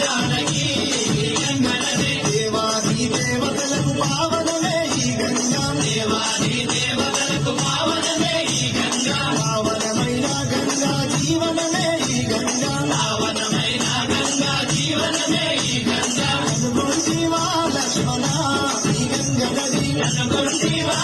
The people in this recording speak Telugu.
జానకి గంగా నది దేవాది దేవతలకు పావనమే ఈ గంగా దేవాది దేవతలకు పావనమే ఈ గంగా పావనమైన గంగా జీవనమే ఈ గంగా పావనమైన గంగా జీవనమే ఈ గంగా అనుకుంటివా లక్ష్మణ ఈ గంగా నది అనుకుంటివా